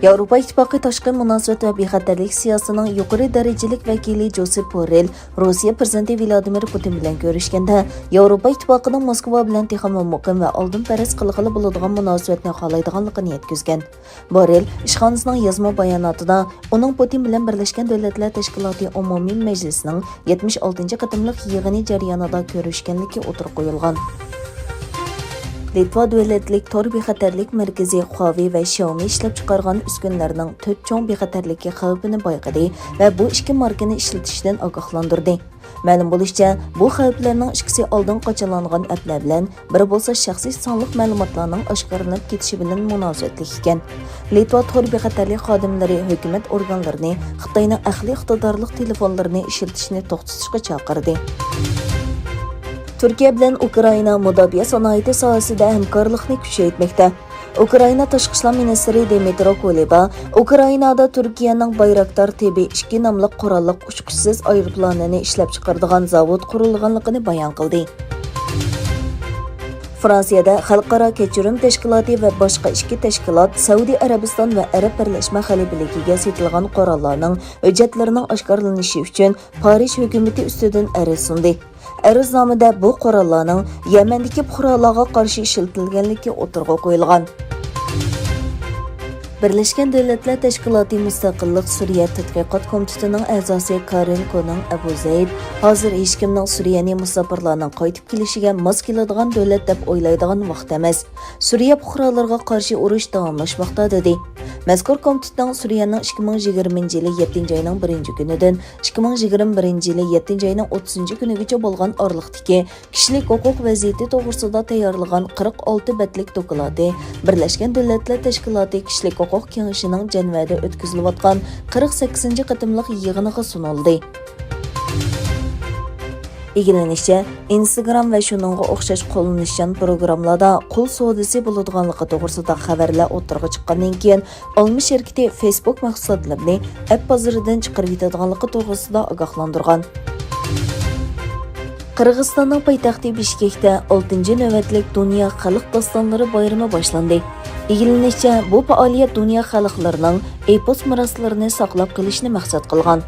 Yevropa İttifaqı tashqi munosabat va bexatarlik siyosatining yuqori darajalik vakili Josep Borrell Rossiya prezidenti Vladimir Putin bilan ko'rishganda Yevropa İttifaqının Moskva bilan texmo muqim va oldin paras qilg'ili bo'ladigan munosabatni xohlaydiganligini yetkazgan. Borrell ishxonasining yozma bayonotida uning Putin bilan Birlashgan Davlatlar Tashkiloti umumiy majlisining 76-qatimliq yig'ini jarayonida ko'rishganligi o'tirib qo'yilgan. Litva davlatlik tor bexatarlik markazi Huawei va Xiaomi ishlab chiqargan uskunalarning 4 cho'ng bexatarlikka xavfini bayqadi va bu ikki markani ishlatishdan ogohlantirdi. Ma'lum bo'lishicha, bu xavflarning ikkisi oldin qochalangan applar bilan, biri bo'lsa shaxsiy sonliq ma'lumotlarning oshkoranib ketishi bilan munosabatli ekan. Litva tor bexatarlik xodimlari hukumat organlarini Xitoyning aqliy iqtidorli telefonlarini ishlatishni to'xtatishga chaqirdi. Türkiye bilan Ukrayna mudofaa sanoati sohasida hamkorlikni kuchaytirmoqda. Ukrayna tashqi ishlar ministri Dmytro Kuleba Ukrainada Turkiye'nin Bayraktar TB2 nomli qurolli uchqۇچىسىز ئايروپىلانىنى ئىشلەپچىقىرىدىغان zavod qurilganligini bayon qildi. Fransiyada Xalqaro kechirim tashkiloti va boshqa ikki tashkilot Saudiya Arabiston va Arab Birlashma Xalifaligiga setilgan qurollarning hujjatlarining oshkorlanishi uchun Parij hukumati ustidan ariz sundi. Ariznamada bu qurollarning Yamandagi fuqarolarga qarshi ishlatilganligi o'tirg'a qo'yilgan. Birlashgan Davlatlar Tashkiloti Mustaqillik Suriya tadqiqot komitetining a'zosi Karin Koning Abu Zayd hozir hech kimning Suriyani musofirlarning qaytib kelishiga mos keladigan davlat deb o'ylaydigan vaqt emas. Suriya fuqarolarga qarshi urush davomlashmoqda dedi. Mazkur komitetning Suriyaning 2020 yili 7-oyning 1-kunidan 2021 yili 7-oyning 30-kunigacha bo'lgan oraliqdagi kishilik huquq vaziyati to'g'risida tayyorlagan 46 betlik doklati Birlashgan Davlatlar Tashkiloti kishilik huquq kengashining Janvada o'tkazilayotgan 48-qatimliq yig'iniga sunildi. İlgilenişçe, Instagram ve şununla o'xshash qo'llanilgan programlarda qul savdosi bo'ladiganligi to'g'risida xabarlar o'tirg'a chiqqandan keyin olmi shirkati Facebook mahsulotlarini app bozoridan chiqarib yetadiganligi to'g'risida ogohlantirgan. Qirg'izistonning poytaxti Bishkekda 6-navbatlik Dunyo xalq dostonlari bayrami boshlandi. İlgilenişçe, bu faoliyat dunyo xalqlarining epos meroslarini saqlab qolishni maqsad qilgan.